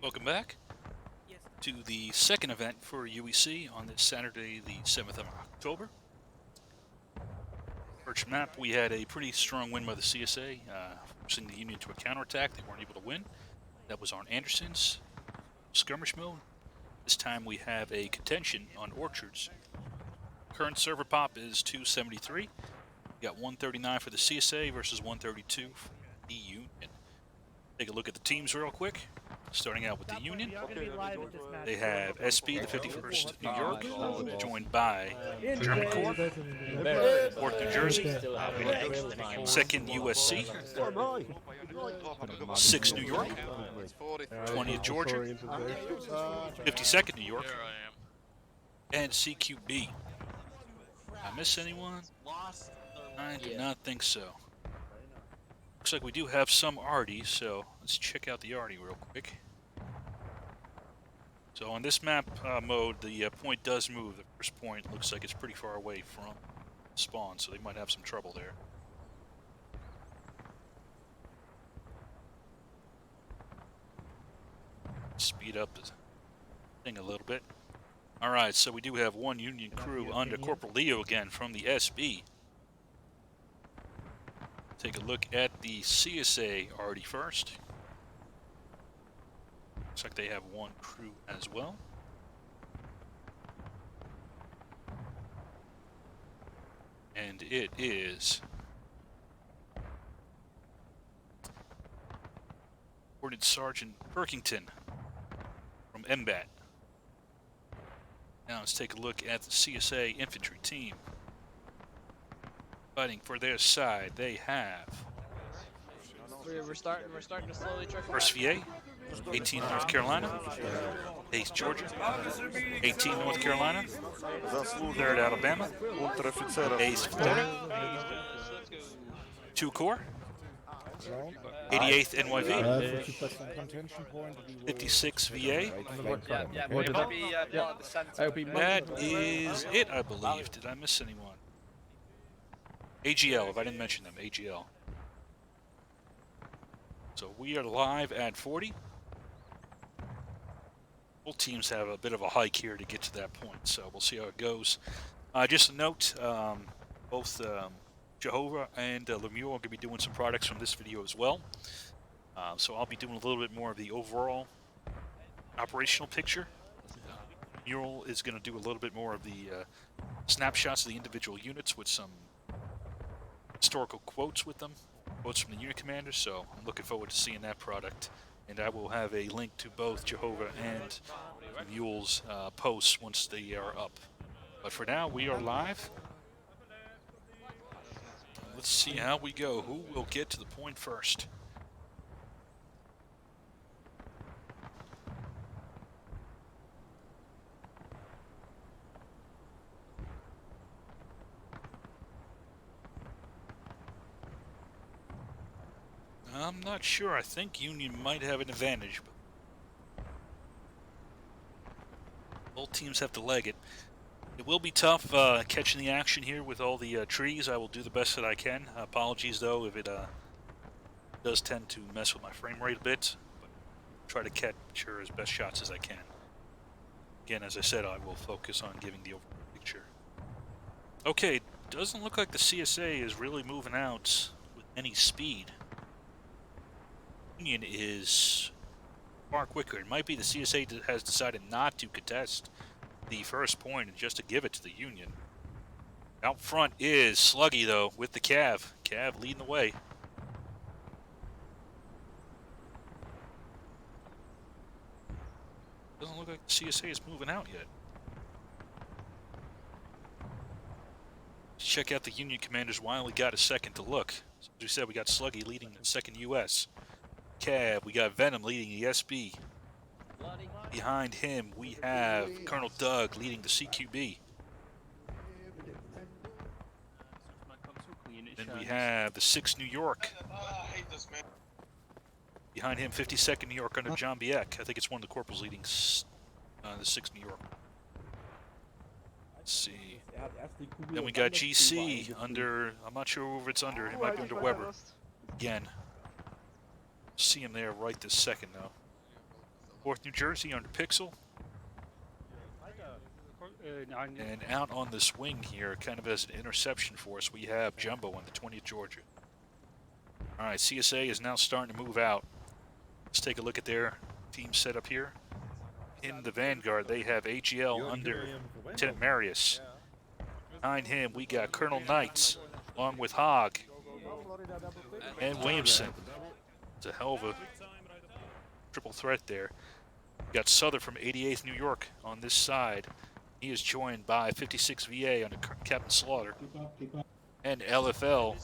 Welcome back to the second event for UEC on this Saturday, the 7th of October. First map, we had a pretty strong win by the CSA, forcing the Union to a counterattack. They weren't able to win. That was on Anderson's skirmish mode. This time we have a contention on Orchards. Current server pop is 273. We got 139 for the CSA versus 132 for the Union. Take a look at the teams real quick. Starting out with the Union, they have SP, the 51st New York, joined by German Corps, 4th New Jersey, 2nd USC, 6th New York, 20th Georgia, 52nd New York, and CQB. I miss anyone? I do not think so. Looks like we do have some arty, so let's check out the arty real quick. So on this map mode, the point does move. The first point looks like it's pretty far away from spawn, so they might have some trouble there. Speed up the thing a little bit. Alright, so we do have one Union crew under Corporal Leo again from the SB. Take a look at the CSA already first. Looks like they have one crew as well. And it is Coordinate Sergeant Perkington from MBAT. Now let's take a look at the CSA infantry team. Fighting for their side, they have We're starting to slowly trickle. 1st VA, 18 North Carolina, 8th Georgia, 18 North Carolina, 3rd Alabama, 8th Florida, 2 Corps, 88th NYV, 56 VA. That is it, I believe. Did I miss anyone? AGL, if I didn't mention them, AGL. So we are live at 40. Both teams have a bit of a hike here to get to that point, so we'll see how it goes. Just a note, both Jehovah and Lemuel are going to be doing some products from this video as well. So I'll be doing a little bit more of the overall operational picture. Lemuel is going to do a little bit more of the snapshots of the individual units with some historical quotes with them, quotes from the unit commanders, so I'm looking forward to seeing that product. And I will have a link to both Jehovah and Lemuel's posts once they are up. But for now, we are live. Let's see how we go. Who will get to the point first? I'm not sure. I think Union might have an advantage, but both teams have to leg it. It will be tough catching the action here with all the trees. I will do the best that I can. Apologies, though, if it does tend to mess with my frame rate a bit, but try to capture as best shots as I can. Again, as I said, I will focus on giving the overall picture. Okay, doesn't look like the CSA is really moving out with any speed. Union is far quicker. It might be the CSA has decided not to contest the first point and just to give it to the Union. Out front is Sluggy, though, with the Cav. Cav leading the way. Doesn't look like the CSA is moving out yet. Let's check out the Union commanders while we got a second to look. As we said, we got Sluggy leading the 2nd US. Cav, we got Venom leading the SB. Behind him, we have Colonel Doug leading the CQB. Then we have the 6th New York. Behind him, 52nd New York under John Biek. I think it's one of the corporals leading the 6th New York. Let's see. Then we got GC under, I'm not sure if it's under, it might be under Weber. Again. See him there right this second, though. North New Jersey under Pixel. And out on this wing here, kind of as an interception for us, we have Jumbo on the 20th Georgia. All right, CSA is now starting to move out. Let's take a look at their team setup here. In the vanguard, they have AGL under Lieutenant Marius. Behind him, we got Colonel Knights, along with Hogg and Williamson. It's a hell of a triple threat there. We got Souther from 88th New York on this side. He is joined by 56 VA under Captain Slaughter. And LFL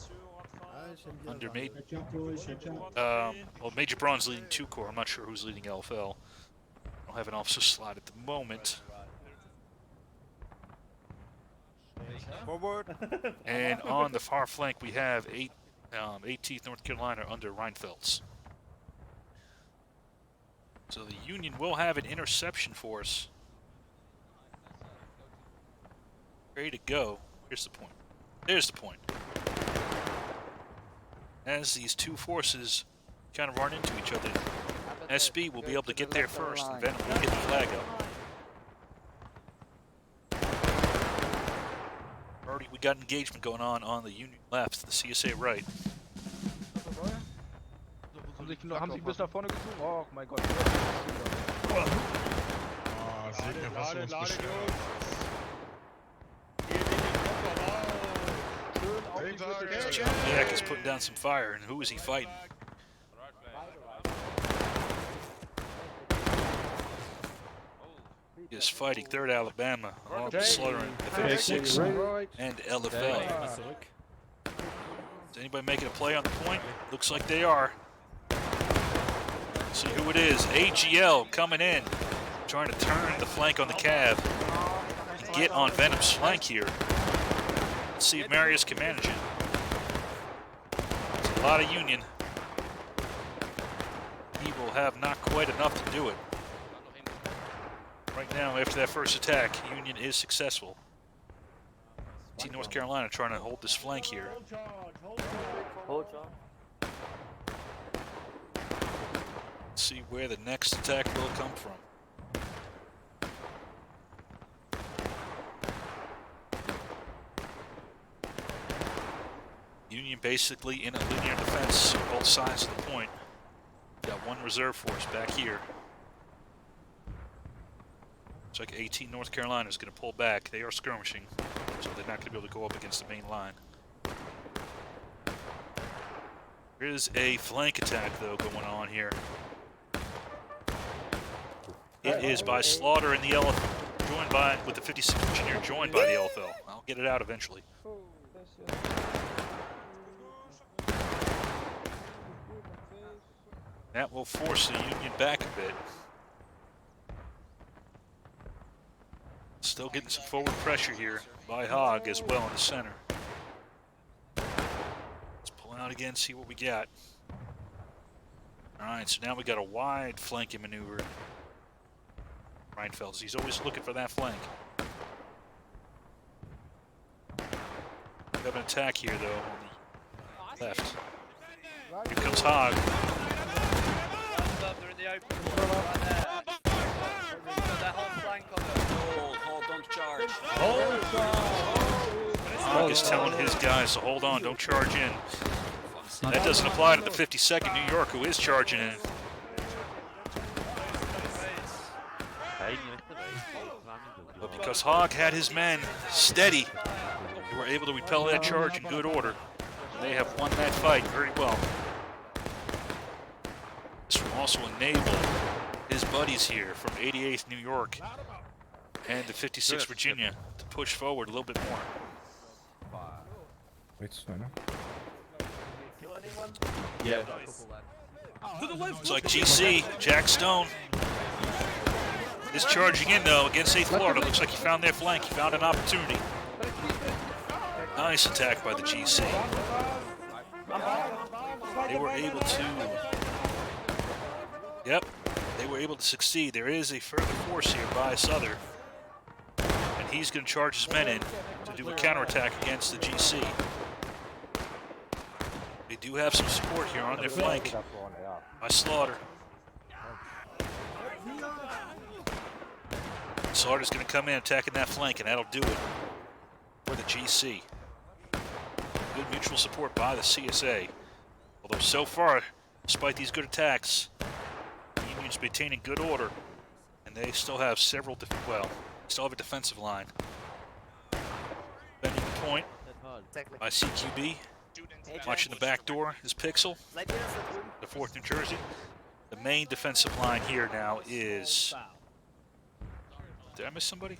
under Major Braun's leading 2 Corps. I'm not sure who's leading LFL. I don't have an officer slot at the moment. Forward. And on the far flank, we have 18th North Carolina under Reinfeldts. So the Union will have an interception force ready to go. Here's the point. There's the point. As these two forces kind of run into each other, SB will be able to get there first, and Venom will get the flag up. Already we got engagement going on the Union left, the CSA right. Haben Sie bis nach vorne gezogen? Oh mein Gott. Segner, was uns beschert. Jack is putting down some fire, and who is he fighting? He is fighting 3rd Alabama, along with Slaughter and 56 and LFL. Is anybody making a play on the point? Looks like they are. See who it is. AGL coming in, trying to turn the flank on the Cav and get on Venom's flank here. Let's see if Marius can manage it. It's a lot of Union. He will have not quite enough to do it. Right now, after that first attack, Union is successful. Team North Carolina trying to hold this flank here. Let's see where the next attack will come from. Union basically in a linear defense on both sides of the point. Got one reserve force back here. Looks like 18 North Carolina is going to pull back. They are skirmishing, so they're not going to be able to go up against the main line. There is a flank attack, though, going on here. It is by Slaughter and the LFL, joined by, with the 56th Engineer, joined by the LFL. I'll get it out eventually. That will force the Union back a bit. Still getting some forward pressure here by Hogg as well in the center. Let's pull out again, see what we got. All right, so now we got a wide flanking maneuver. Reinfeldts, he's always looking for that flank. We have an attack here, though, on the left. Here comes Hogg. They're in the open. Right there. That whole flank on them. Hold, don't charge. Hogg is telling his guys to hold on, don't charge in. That doesn't apply to the 52nd New York, who is charging in. But because Hogg had his men steady, they were able to repel that charge in good order. They have won that fight very well. This will also enable his buddies here from 88th New York and the 56th Virginia to push forward a little bit more. Yeah. Looks like GC, Jack Stone, is charging in though against 8th Florida. Looks like he found their flank, he found an opportunity. Nice attack by the GC. They were able to, they were able to succeed. There is a further force here by Souther, and he's going to charge his men in to do a counterattack against the GC. They do have some support here on their flank by Slaughter. Slaughter's going to come in attacking that flank, and that'll do it for the GC. Good mutual support by the CSA. Although so far, despite these good attacks, the Union's maintaining good order, and they still have several, still have a defensive line. Defending the point by CQB. Watching the back door is Pixel, the 4th New Jersey. The main defensive line here now is... Did I miss somebody?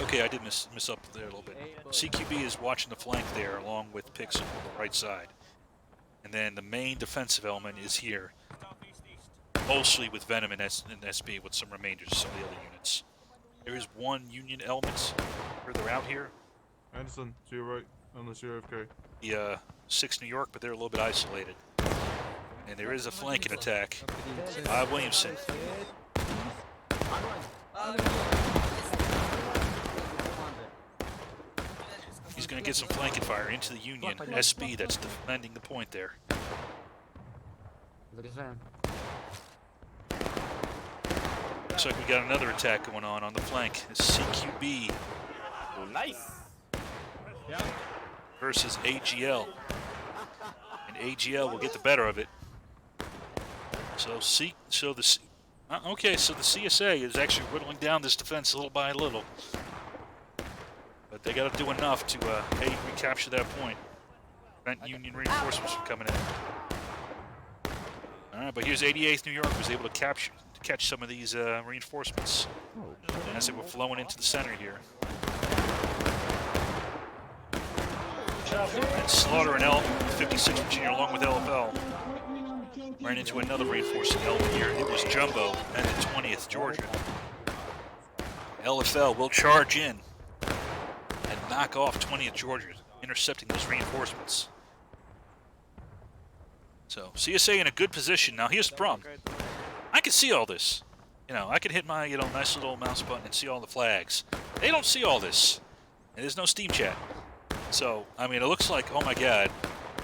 Okay, I did miss up there a little bit. CQB is watching the flank there along with Pixel on the right side. And then the main defensive element is here, mostly with Venom and SB with some remainders of some of the other units. There is one Union element further out here. Anderson, to your right, unless you're AFK. The 6th New York, but they're a little bit isolated. And there is a flanking attack by Williamson. He's going to get some flanking fire into the Union SB that's defending the point there. Looks like we got another attack going on the flank. It's CQB. Nice. Versus AGL. And AGL will get the better of it. So the CSA is actually whittling down this defense little by little. But they got to do enough to recapture that point. Prevent Union reinforcements from coming in. All right, but here's 88th New York was able to catch some of these reinforcements as they were flowing into the center here. And Slaughter and 56 Virginia along with LFL ran into another reinforcing element here. It was Jumbo and the 20th Georgia. LFL will charge in and knock off 20th Georgia, intercepting those reinforcements. So CSA in a good position. Now here's the problem. I can see all this. You know, I can hit my nice little mouse button and see all the flags. They don't see all this. And there's no Steam chat. So, I mean, it looks like, oh my god,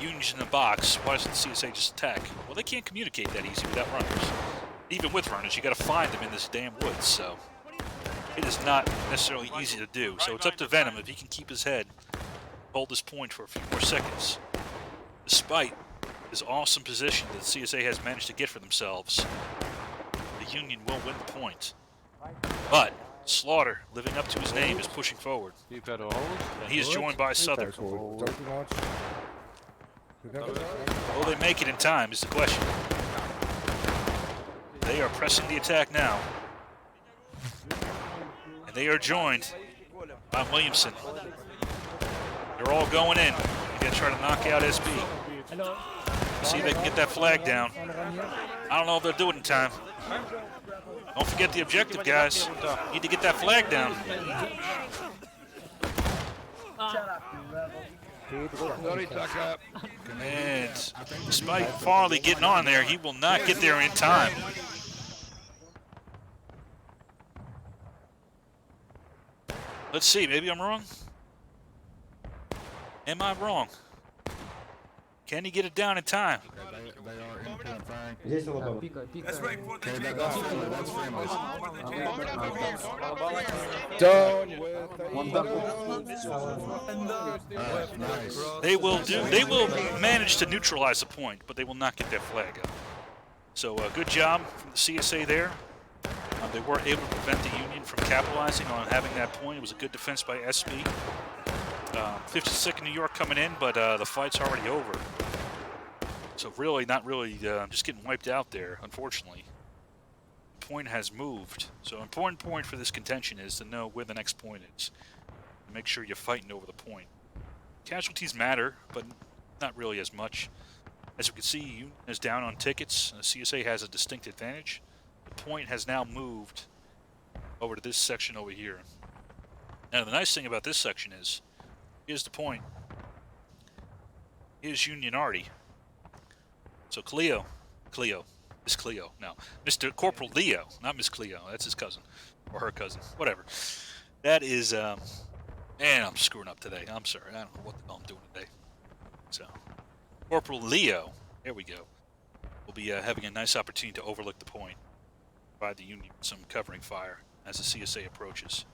Union's in the box. Why doesn't the CSA just attack? Well, they can't communicate that easy without runners. Even with runners, you got to find them in this damn woods. So it is not necessarily easy to do. So it's up to Venom if he can keep his head, hold this point for a few more seconds. Despite this awesome position that CSA has managed to get for themselves, the Union will win the point. But Slaughter, living up to his name, is pushing forward. And he is joined by Southern. Will they make it in time is the question. They are pressing the attack now. And they are joined by Williamson. They're all going in. They're going to try to knock out SB. See if they can get that flag down. I don't know if they'll do it in time. Don't forget the objective, guys. Need to get that flag down. And despite Farley getting on there, he will not get there in time. Let's see, maybe I'm wrong? Am I wrong? Can he get it down in time? That's right. They will manage to neutralize the point, but they will not get that flag up. So good job from the CSA there. They were able to prevent the Union from capitalizing on having that point. It was a good defense by SB. 52nd New York coming in, but the fight's already over. So really, not really, just getting wiped out there, unfortunately. The point has moved. So an important point for this contention is to know where the next point is. Make sure you're fighting over the point. Casualties matter, but not really as much. As you can see, Union is down on tickets. CSA has a distinct advantage. The point has now moved over to this section over here. Now the nice thing about this section is, here's the point. Here's Union Arty. So Miss Cleo, no, Mr. Corporal Leo, not Miss Cleo, that's his cousin, or her cousin, whatever. That is, man, I'm screwing up today, I'm sorry, I don't know what the hell I'm doing today. So, Corporal Leo, there we go, will be having a nice opportunity to overlook the point, provide the Union some covering fire. as the CSA approaches.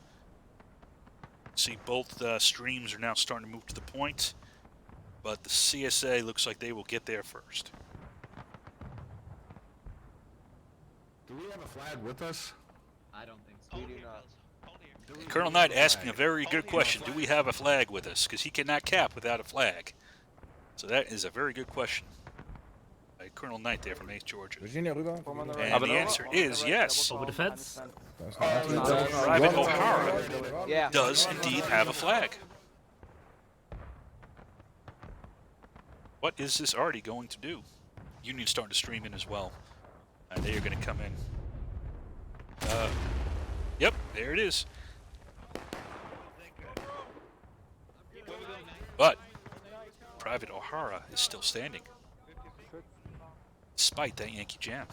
See, both streams are now starting to move to the point, but the CSA looks like they will get there first. Do we have a flag with us? I don't think so. We do not. Colonel Knight asking a very good question. Do we have a flag with us? Because he cannot cap without a flag. So that is a very good question. By Colonel Knight there from 8th Georgia. Virginia rüber. And the answer is yes. Over the fence. Private O'Hara does indeed have a flag. What is this already going to do? Union's starting to stream in as well. And they are going to come in. Yep, there it is. But Private O'Hara is still standing, despite that Yankee jam.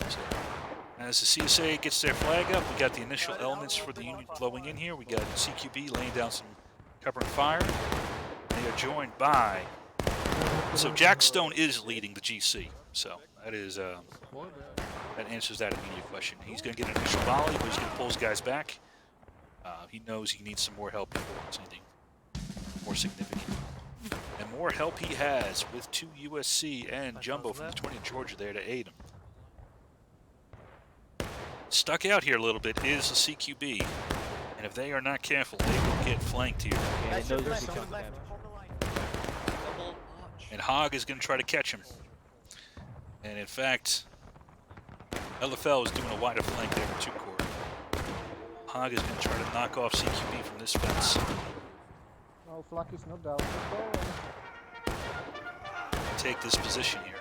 So, as the CSA gets their flag up, we got the initial elements for the Union flowing in here. We got CQB laying down some cover and fire. They are joined by... So Jack Stone is leading the GC. So that is... that answers that immediate question. He's going to get an initial volley, but he's going to pull his guys back. He knows he needs some more help before it's anything more significant. And more help he has with 2 USC and Jumbo from the 20th Georgia there to aid him. Stuck out here a little bit is the CQB. And if they are not careful, they will get flanked here. And Hogg is going to try to catch him. And in fact... LFL is doing a wider flank there for 2 Corps. Hogg is going to try to knock off CQB from this fence. No, flak is not down. Take this position here.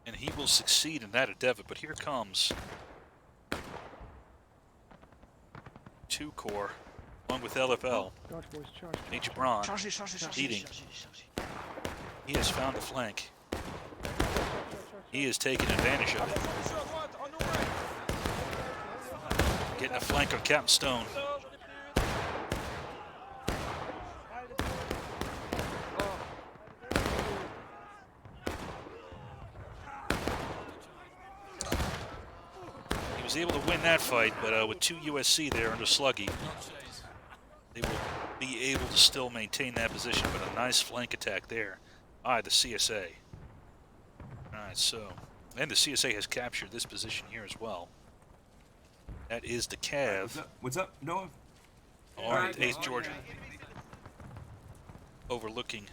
And he will succeed in that endeavor, but here comes 2 Corps, along with LFL. Major Braun leading. He has found a flank. He is taking advantage of it. Getting a flank on Captain Stone. He was able to win that fight, but with 2 USC there under Sluggy, they will be able to still maintain that position, but a nice flank attack there by the CSA. Alright, so, and the CSA has captured this position here as well. That is the Cav. What's up, Noah? Along with 8th Georgia. Overlooking,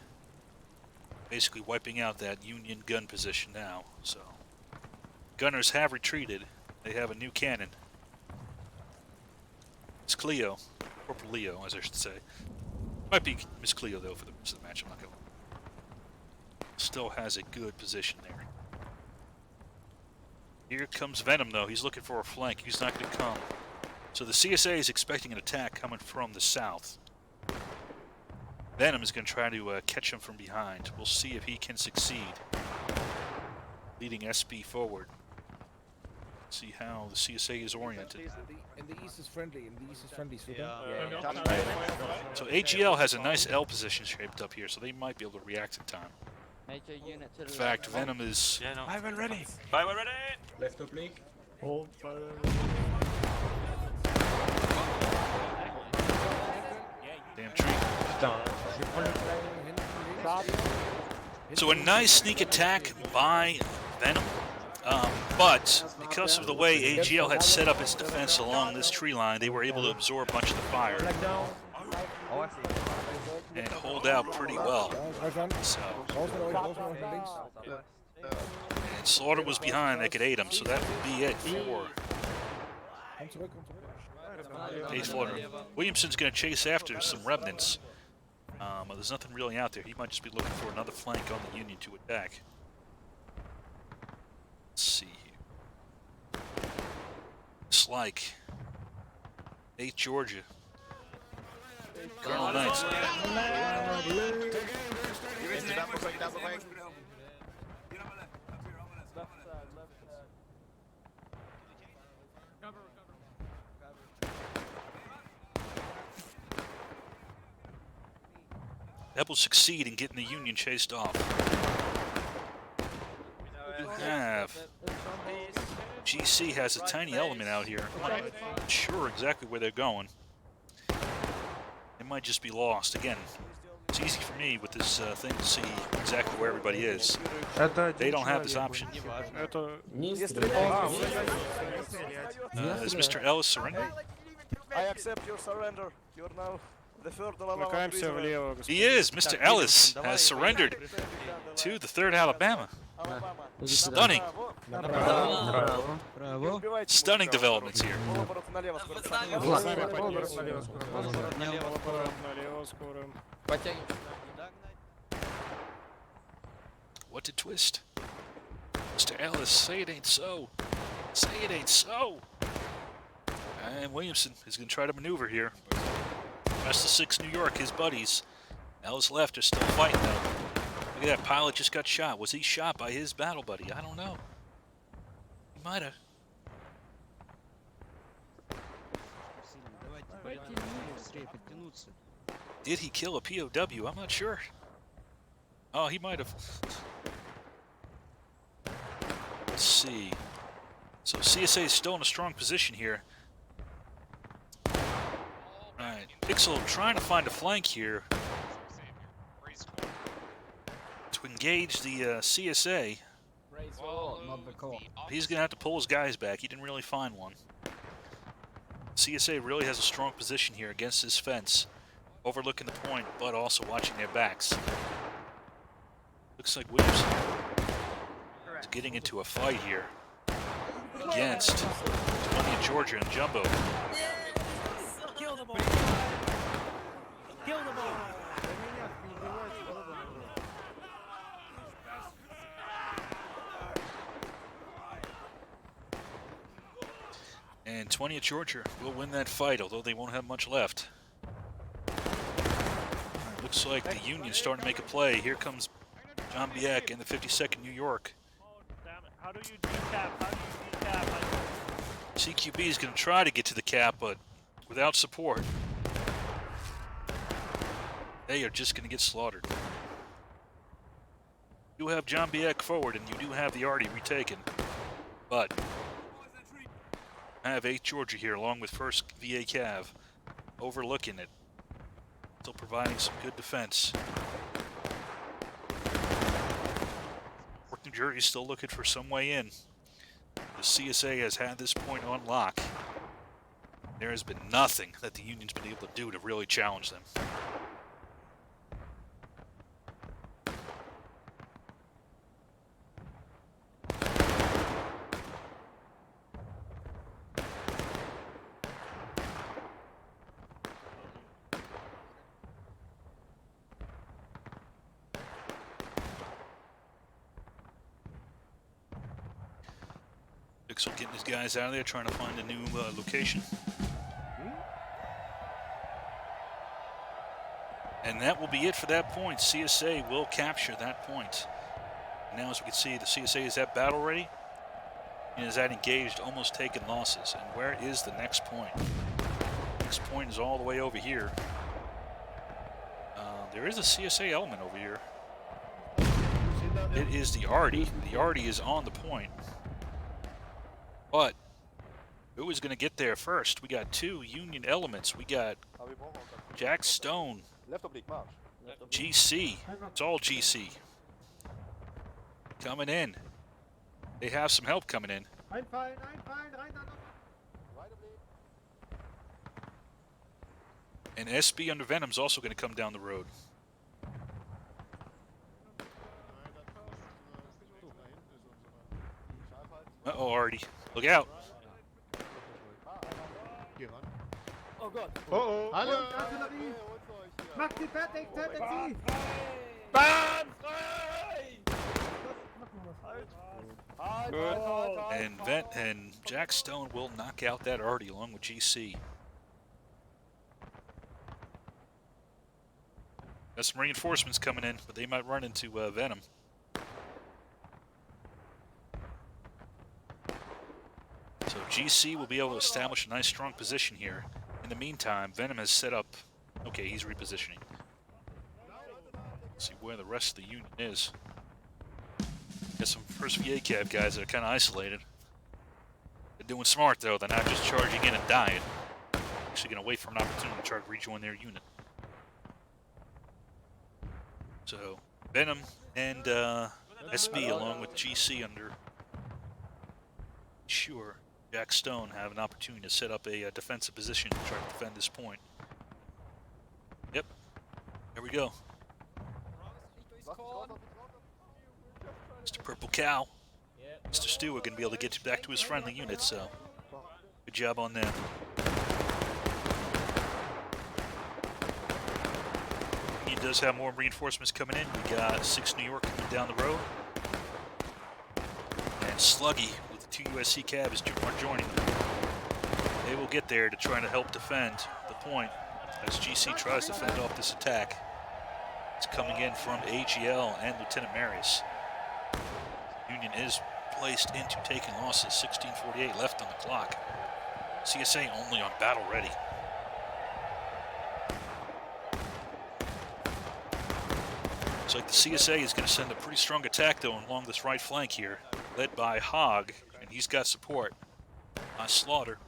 basically wiping out that Union gun position now. So, gunners have retreated. They have a new cannon. It's Cleo. Corporal Leo, as I should say. Might be Miss Cleo, though, for the rest of the match. I'm not going to... Still has a good position there. Here comes Venom, though. He's looking for a flank. He's not going to come. So the CSA is expecting an attack coming from the south. Venom is going to try to catch him from behind. We'll see if he can succeed. Leading SB forward. See how the CSA is oriented. And the east is friendly. So AGL has a nice L position shaped up here, so they might be able to react in time. In fact, Venom is... Five ready. Left oblique. Hold. Damn tree. So a nice sneak attack by Venom. But because of the way AGL had set up its defense along this tree line, they were able to absorb a bunch of the fire and hold out pretty well. So, and Slaughter was behind that could aid him, so that would be it for Ace Slaughter. Williamson's going to chase after some remnants. There's nothing really out there. He might just be looking for another flank on the Union to attack. Let's see here. Looks like 8th Georgia. Colonel Knights. That will succeed in getting the Union chased off. GC has a tiny element out here. I'm not sure exactly where they're going. It might just be lost. Again, it's easy for me with this thing to see exactly where everybody is. They don't have this option. Is Mr. Ellis surrendering? I accept your surrender. You're now the third Alabama prisoner. He is. Mr. Ellis has surrendered to the 3rd Alabama. Stunning. Stunning developments here. What to twist? Mr. Ellis, say it ain't so. Say it ain't so. And Williamson is going to try to maneuver here. Rest of 6 New York, his buddies. Ellis left are still fighting though. Look at that, pilot just got shot. Was he shot by his battle buddy? I don't know. He might have. Did he kill a POW? I'm not sure. Oh, he might have. Let's see. So CSA is still in a strong position here. Alright, Pixel trying to find a flank here to engage the CSA. He's going to have to pull his guys back. He didn't really find one. CSA really has a strong position here against this fence, overlooking the point, but also watching their backs. Looks like Williamson is getting into a fight here against 20 of Georgia and Jumbo. Kill them all. Kill them all. And 20 of Georgia will win that fight, although they won't have much left. Right, looks like the Union's starting to make a play. Here comes John Biek in the 52nd New York. How do you decap? How do you decap? CQB is going to try to get to the cap, but without support, they are just going to get slaughtered. You have John Biek forward, and you do have the Artie retaken, but I have 8 Georgia here, along with 1st VA Cav, overlooking it, still providing some good defense. New Jersey is still looking for some way in. The CSA has had this point on lock. There has been nothing that the Union's been able to do to really challenge them. Pixel getting his guys out of there, trying to find a new location. And that will be it for that point. CSA will capture that point. Now, as we can see, the CSA is at battle ready and is at engaged, almost taken losses. And where is the next point? Next point is all the way over here. There is a CSA element over here. It is the Artie. The Artie is on the point. But who is going to get there first? We got 2 Union elements. We got Jack Stone, GC. It's all GC coming in. They have some help coming in. And SB under Venom's also going to come down the road. Uh-oh, Artie. Look out. Oh God. Oh, Hallo, Artillerie! Macht sie fertig, tötet sie! Bam! Frei! And Jack Stone will knock out that Artie along with GC. Got some reinforcements coming in, but they might run into Venom. So GC will be able to establish a nice strong position here. In the meantime, Venom has set up... Okay, he's repositioning. Let's see where the rest of the Union is. Got some first VA cab guys that are kind of isolated. They're doing smart though. They're not just charging in and dying. Actually going to wait for an opportunity to try to rejoin their unit. So Venom and SB along with GC under sure Jack Stone have an opportunity to set up a defensive position to try to defend this point. Yep, there we go. Mr. Purple Cow, Mr. Stu are going to be able to get back to his friendly unit, so good job on them. He does have more reinforcements coming in. We got 6 New York coming down the road. And Sluggy with the 2 USC cabs are joining them. They will get there to try to help defend the point as GC tries to fend off this attack. It's coming in from AGL and Lieutenant Marius. Union is placed into taking losses. 16:48 left on the clock. CSA only on battle ready. Looks like the CSA is going to send a pretty strong attack though along this right flank here, led by Hogg, and he's got support on Slaughter.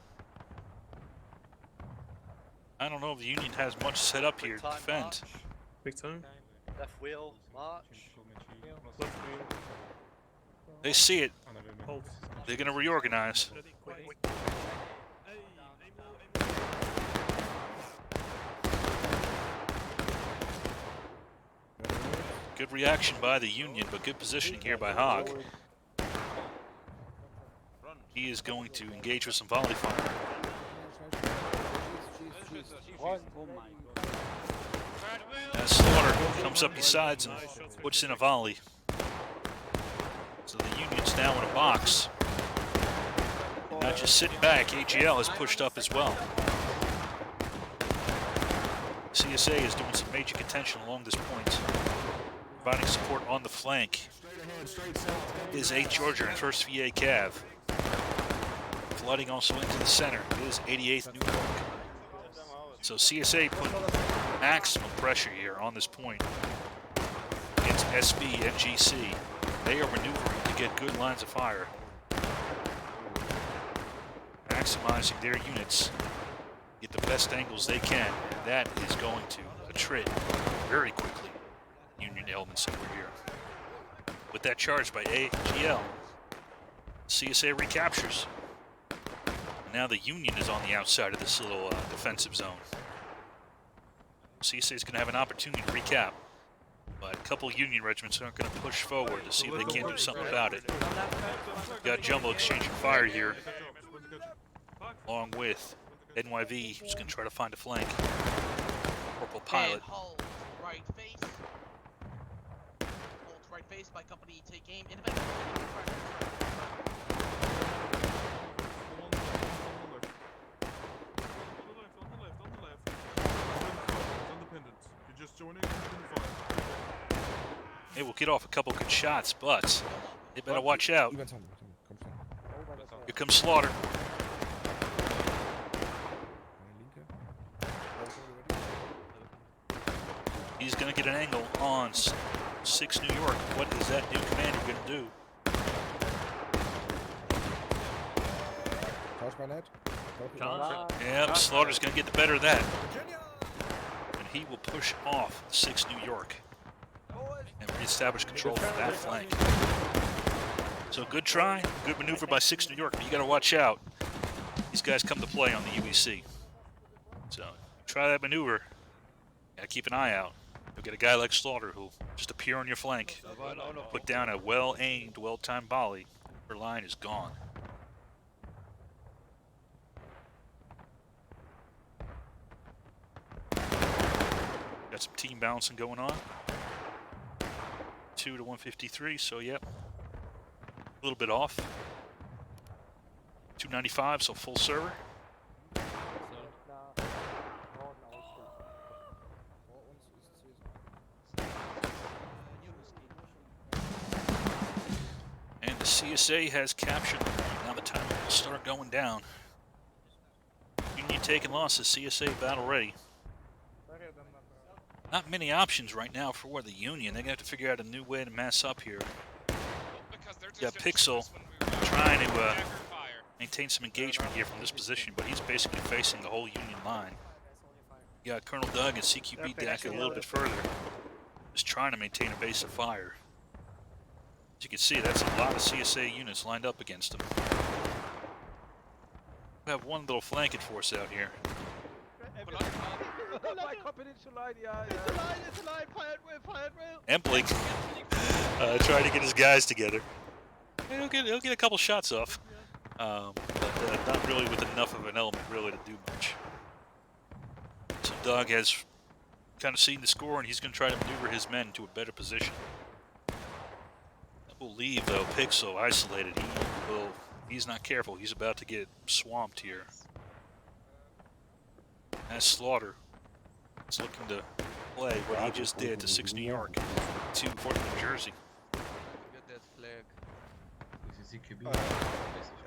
I don't know if the Union has much set up here to defend. Big time. Left wheel, march. Left wheel. They see it. They're going to reorganize. Good reaction by the Union, but good positioning here by Hogg. He is going to engage with some volley fire. As Slaughter comes up besides and puts in a volley. So the Union's now in a box. Not just sitting back, AGL has pushed up as well. CSA is doing some major contention along this point. Providing support on the flank is 8 Georgia and 1st VA Cav. Flooding also into the center is 88th New York. So CSA put maximum pressure here on this point against SB and GC. They are maneuvering to get good lines of fire, maximizing their units, get the best angles they can, and that is going to attrit very quickly Union elements over here. With that charge by AGL, CSA recaptures. Now the Union is on the outside of this little defensive zone. CSA is going to have an opportunity to recap, but a couple Union regiments aren't going to push forward to see if they can't do something about it. We've got Jumbo exchanging fire here, along with NYV, who's going to try to find a flank. Corporal Pilot. Hold right face. Hold right face by company take aim. They will get off a couple good shots, but they better watch out. Here comes Slaughter. He's going to get an angle on 6 New York. What is that new commander going to do? Yep, Slaughter's going to get the better of that. And he will push off 6 New York and reestablish control of that flank. So good try, good maneuver by 6 New York, but you got to watch out. These guys come to play on the UEC. So try that maneuver. Got to keep an eye out. You'll get a guy like Slaughter who'll just appear on your flank, put down a well-aimed, well-timed volley. Her line is gone. Got some team balancing going on. 2 to 153, so yep. A little bit off. 295, so full server. And the CSA has captured. Now the time will start going down. Union taking losses, CSA battle ready. Not many options right now for the Union. They're going to have to figure out a new way to mass up here. You got Pixel trying to maintain some engagement here from this position, but he's basically facing the whole Union line. You got Colonel Doug and CQB Dak a little bit further, just trying to maintain a base of fire. As you can see, that's a lot of CSA units lined up against him. We have one little flanking force out here. And Blake trying to get his guys together. And he'll get a couple shots off, but not really with enough of an element really to do much. So Doug has kind of seen the score, and he's going to try to maneuver his men to a better position. I believe, though, Pixel isolated. He's not careful. He's about to get swamped here. As Slaughter is looking to play what he just did to 6 New York, to 4th New Jersey. Get that flag.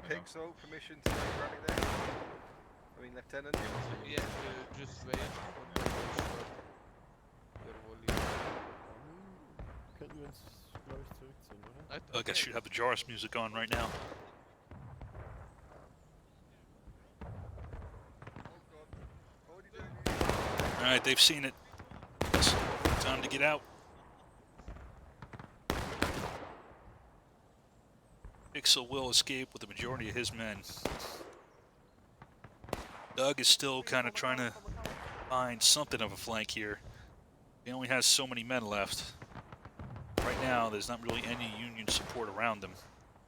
Pixel, permission to running there? I mean, Lieutenant? Yeah, just wait. I guess you have the Jaws music on right now. Alright, they've seen it. It's time to get out. Pixel will escape with the majority of his men. Doug is still kind of trying to find something of a flank here. He only has so many men left. Right now, there's not really any Union support around them.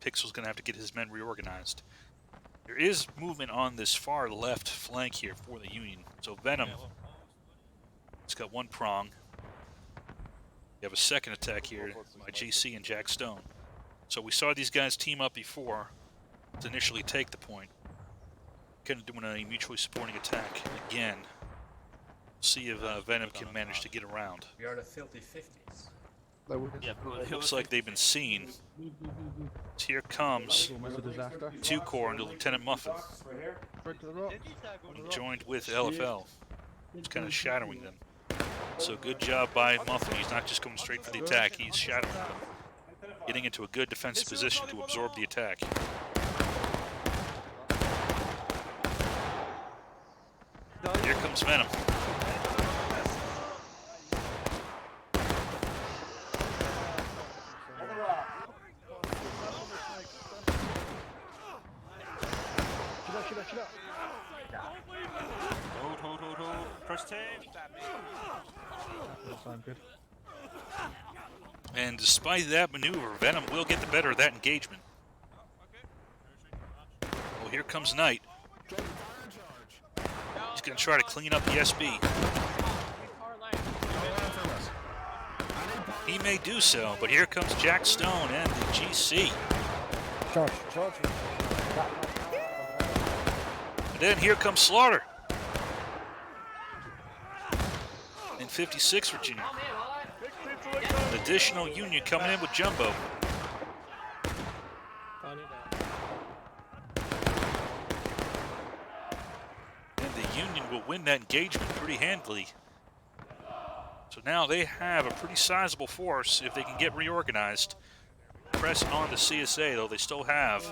Pixel's going to have to get his men reorganized. There is movement on this far left flank here for the Union. So Venom, it's got one prong. You have a second attack here by JC and Jack Stone. So we saw these guys team up before to initially take the point. Kind of doing a mutually supporting attack again. See if Venom can manage to get around. We are the filthy 50s. Looks like they've been seen. So here comes 2 Corps and Lieutenant Muffin, joined with LFL. It's kind of shadowing them. So good job by Muffin. He's not just going straight for the attack, he's shadowing them, getting into a good defensive position to absorb the attack. Here comes Venom. Hold. Press tape. And despite that maneuver, Venom will get the better of that engagement. Well, here comes Knight. He's going to try to clean up the SB. He may do so, but here comes Jack Stone and the GC. And then here comes Slaughter. In 56 Virginia. An additional Union coming in with Jumbo. And the Union will win that engagement pretty handily. So now they have a pretty sizable force if they can get reorganized. Press on to CSA, though they still have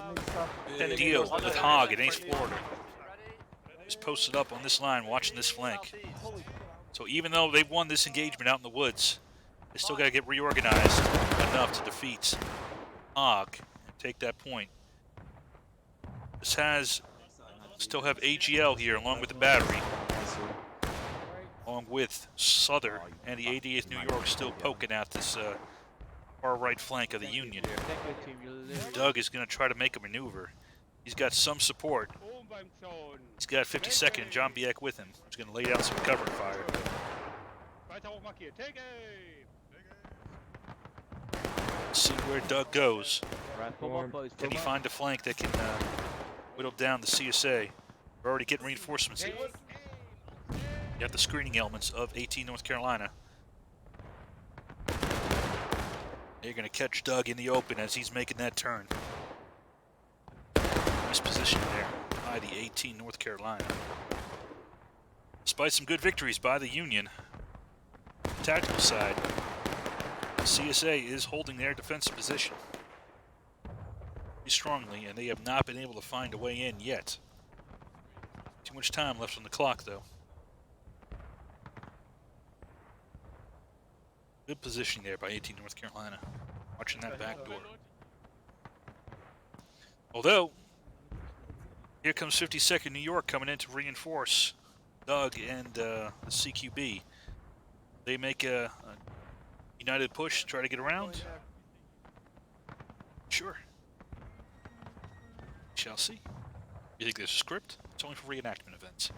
that deal with Hogg in East Florida. Just posted up on this line watching this flank. So even though they've won this engagement out in the woods, they still got to get reorganized enough to defeat Hogg and take that point. This has still have AGL here along with the battery, along with Southern and the 88th New York still poking at this far right flank of the Union. Doug is going to try to make a maneuver. He's got some support. He's got 52nd and John Biek with him. He's going to lay down some cover fire. Let's see where Doug goes. Can he find a flank that can whittle down the CSA? We're already getting reinforcements in. You got the screening elements of 18 North Carolina. You're going to catch Doug in the open as he's making that turn. Nice position there by the 18 North Carolina. Despite some good victories by the Union, the tactical side, CSA is holding their defensive position. strongly, and they have not been able to find a way in yet. Too much time left on the clock, though. Good positioning there by 18 North Carolina. Watching that back door. Although, here comes 52nd New York coming in to reinforce Doug and the CQB. They make a united push, try to get around. Sure. Shall see. You think there's a script? It's only for reenactment events.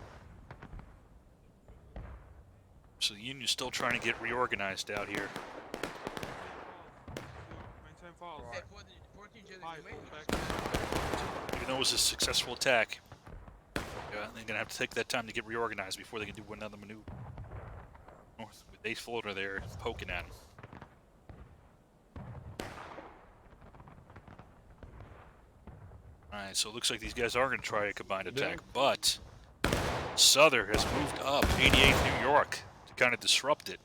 So the Union's still trying to get reorganized out here. Maintain file. Yeah, 14 Even though it was a successful attack, they're going to have to take that time to get reorganized before they can do another maneuver. North with 8th Florida there poking at them. Alright, so it looks like these guys are going to try a combined attack, but Souther has moved up 88th New York to kind of disrupt it.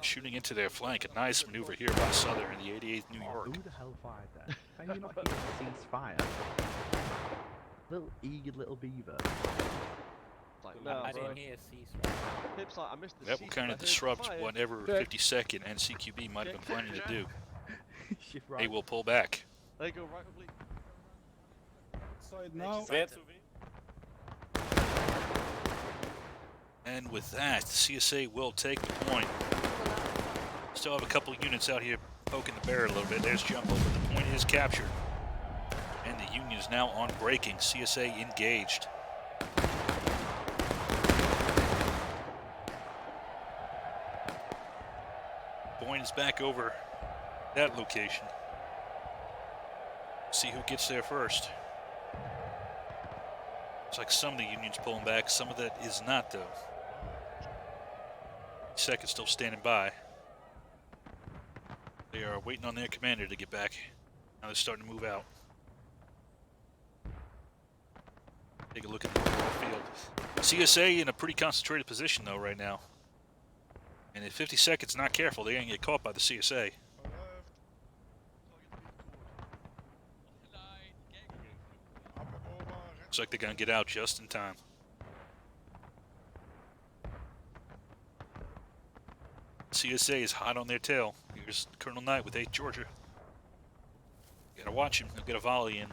Shooting into their flank. A nice maneuver here by Souther in the 88th New York. Who the hell fired that? Can you not hear ceasefire? Little eager little beaver. No, I didn't hear ceasefire. Pip's like, I missed the That will kind of disrupt whatever 52nd and CQB might have been planning to do. They will pull back. They go right oblique. Side now. And with that, CSA will take the point. Still have a couple of units out here poking the bear a little bit. There's Jumbo, but the point is captured. And the Union is now on breaking. CSA engaged. Point is back over that location. See who gets there first. Looks like some of the Union's pulling back. Some of that is not, though. Second still standing by. They are waiting on their commander to get back. Now they're starting to move out. Take a look at the field. CSA in a pretty concentrated position, though, right now. And if 52nd's not careful, they're going to get caught by the CSA. Looks like they're going to get out just in time. CSA is hot on their tail. Here's Colonel Knight with 8th Georgia. You gotta watch him. He'll get a volley in.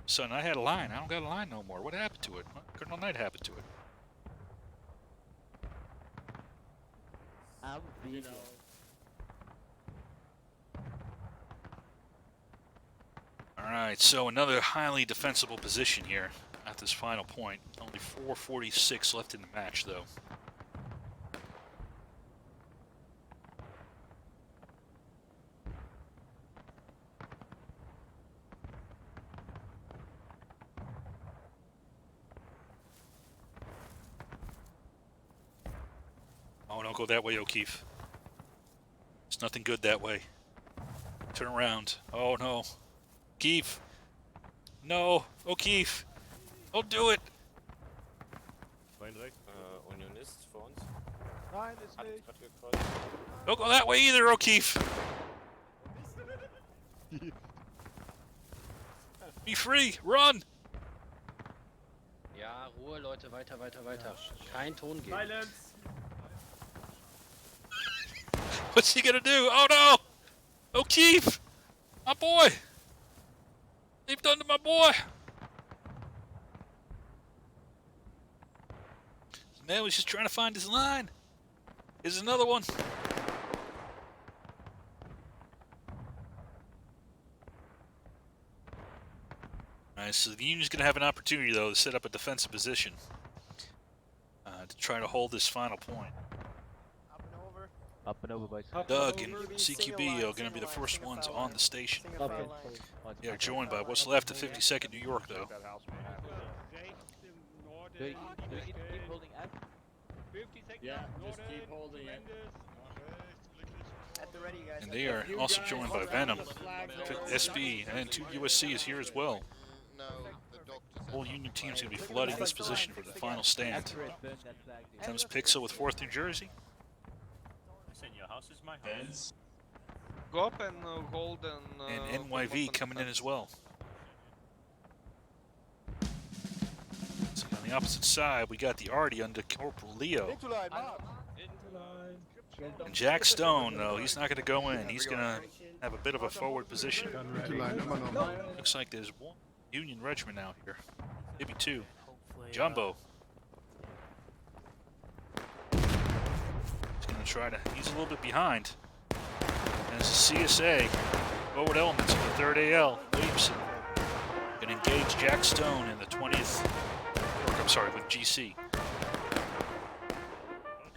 Son, I had a line. I don't got a line no more. What happened to it? What Colonel Knight happened to it? Alright, so another highly defensible position here at this final point. Only 4:46 left in the match, though. Oh, don't go that way, O'Keefe. It's nothing good that way. Turn around. Oh, no. O'Keefe. No. O'Keefe. Don't do it. Unionist vor uns. Nein, ist nicht. Don't go that way either, O'Keefe. Be free. Run. Ja, Ruhe, Leute, weiter, weiter, weiter. Kein Ton geben. Silence. What's he gonna do? Oh no! O'Keefe! My boy! They've done to my boy! Man was just trying to find his line. Here's another one. Alright, so the Union's gonna have an opportunity though to set up a defensive position to try to hold this final point. Up and over, boys. Doug and CQB are going to be the first ones on the station. They are joined by what's left of 52nd New York, though. Keep holding F. Yeah, just keep holding it. At the ready, guys. And they are also joined by Venom, SB, and 2 USC is here as well. The whole Union team's going to be flooding this position for the final stand. Comes Pixel with 4th New Jersey. Listen, your house is my house. go up and hold And NYV coming in as well. So on the opposite side, we got the Artie under Corporal Leo. And Jack Stone, though, he's not going to go in. He's going to have a bit of a forward position. Looks like there's one Union regiment out here. Maybe two. Jumbo. He's going to try to, he's a little bit behind. And it's the CSA, forward elements of the 3rd AL, Williamson. Going to engage Jack Stone in the 20th, or I'm sorry, with GC.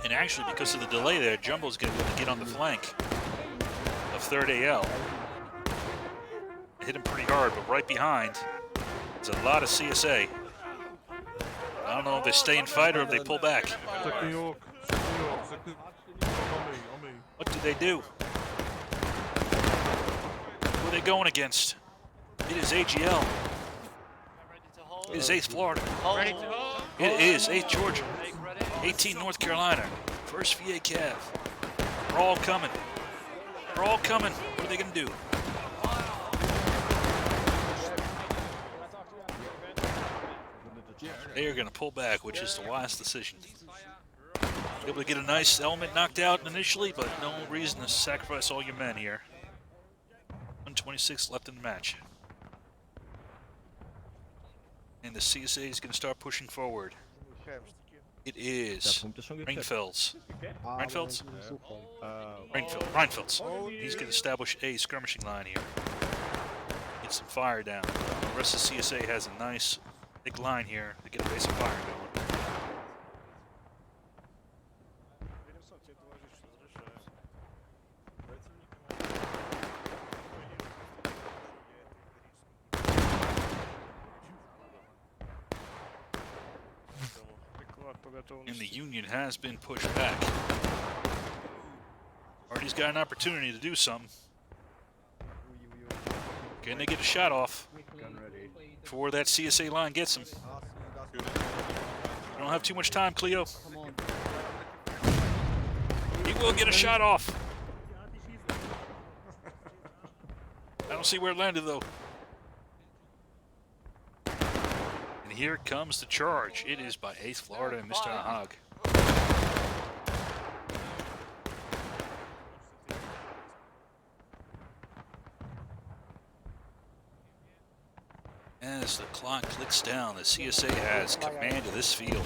And actually, because of the delay there, Jumbo's going to get on the flank of 3rd AL. Hit him pretty hard, but right behind, there's a lot of CSA. I don't know if they stay and fight or if they pull back. What do they do? Who are they going against? It is AGL. It is 8th Florida. It is 8th Georgia. 18 North Carolina. 1st VA Cav. They're all coming. They're all coming. What are they going to do? They are going to pull back, which is the wise decision. Able to get a nice element knocked out initially, but no reason to sacrifice all your men here. 126 left in the match. And the CSA is going to start pushing forward. It is Reinfelds. Reinfelds? Reinfelds. He's going to establish a skirmishing line here. Get some fire down. The rest of the CSA has a nice big line here to get a base of fire going. And the Union has been pushed back. Artie's got an opportunity to do something. Can they get a shot off before that CSA line gets him? We don't have too much time, Cleo. He will get a shot off. I don't see where it landed, though. And here comes the charge. It is by 8th Florida and Mr. Nahag. As the clock clicks down, the CSA has command of this field.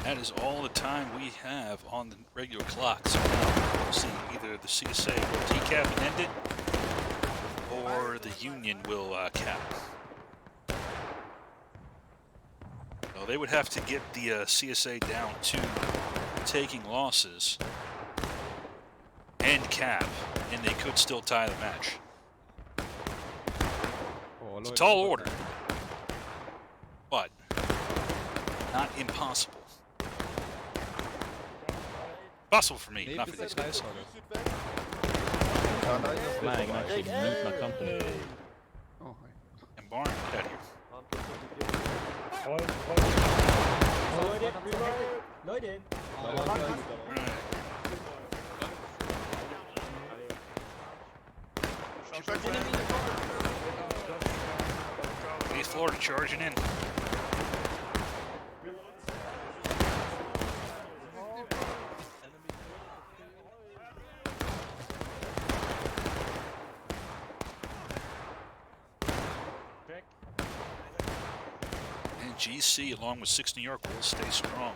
That is all the time we have on the regular clock. So now we'll see either the CSA will decap and end it, or the Union will cap. So they would have to get the CSA down to taking losses and cap, and they could still tie the match. It's a tall order, but not impossible. Possible for me, not for these guys. Flying actually moved my company. And Barn, get out of here. Loaded. East Florida charging in. GC, along with 6 New York, will stay strong.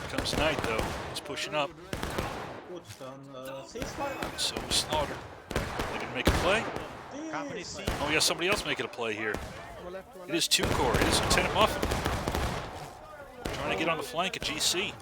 Comes Knight, though. He's pushing up. So is Slaughter. They gonna make a play? Oh, yeah, somebody else making a play here. It is 2 Corps. It is Lieutenant Muffin. Trying to get on the flank at GC.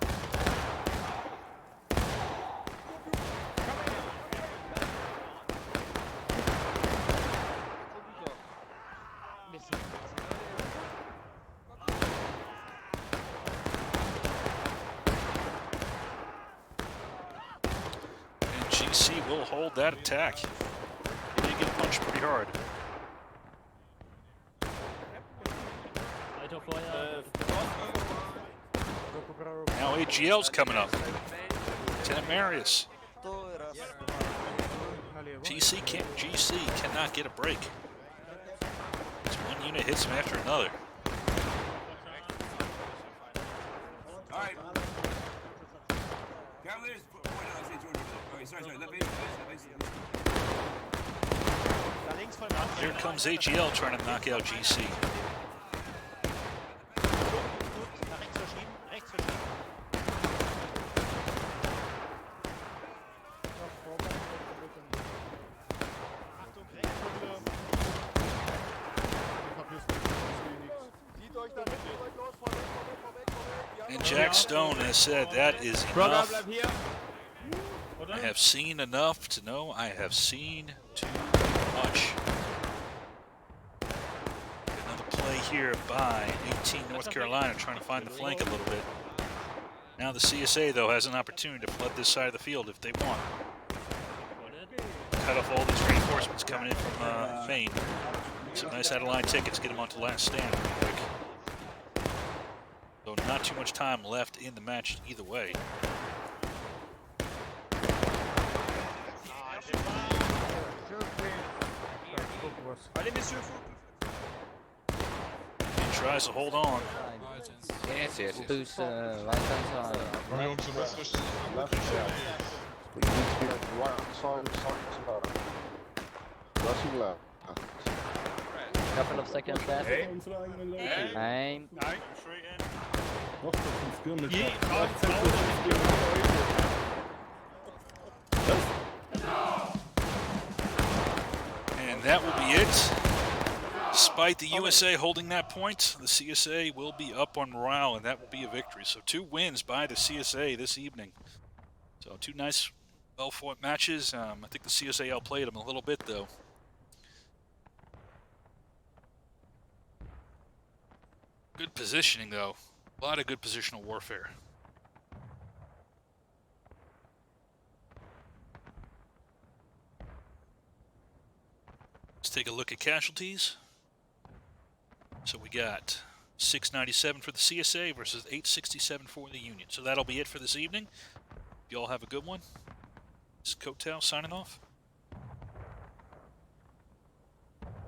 UEC will hold that attack. They did get punched pretty hard. Now AGL's coming up. Lieutenant Marius. GC cannot get a break. As one unit hits him after another. Alright. Cavaliers, Here comes AGL trying to knock out GC. And Jack Stone has said that is enough. I have seen enough to know I have seen too much. Another play here by 18 North Carolina trying to find the flank a little bit. Now the CSA though has an opportunity to flood this side of the field if they want. Cut off all these reinforcements coming in from Maine. Some nice out-of-line tickets, get them onto last stand real quick. So not too much time left in the match either way. He tries to hold on. Yes, yes. Boost right hand side. Kom jongens, de best rustig. Couple of seconds left. Nine. And that will be it. Despite the USA holding that point, the CSA will be up on morale, and that will be a victory. So 2 wins by the CSA this evening. So 2 nice, well-fought matches. I think the CSA outplayed them a little bit, though. Good positioning, though. A lot of good positional warfare. Let's take a look at casualties. So we got 697 for the CSA versus 867 for the Union. So that'll be it for this evening. You all have a good one. This is Coattail signing off.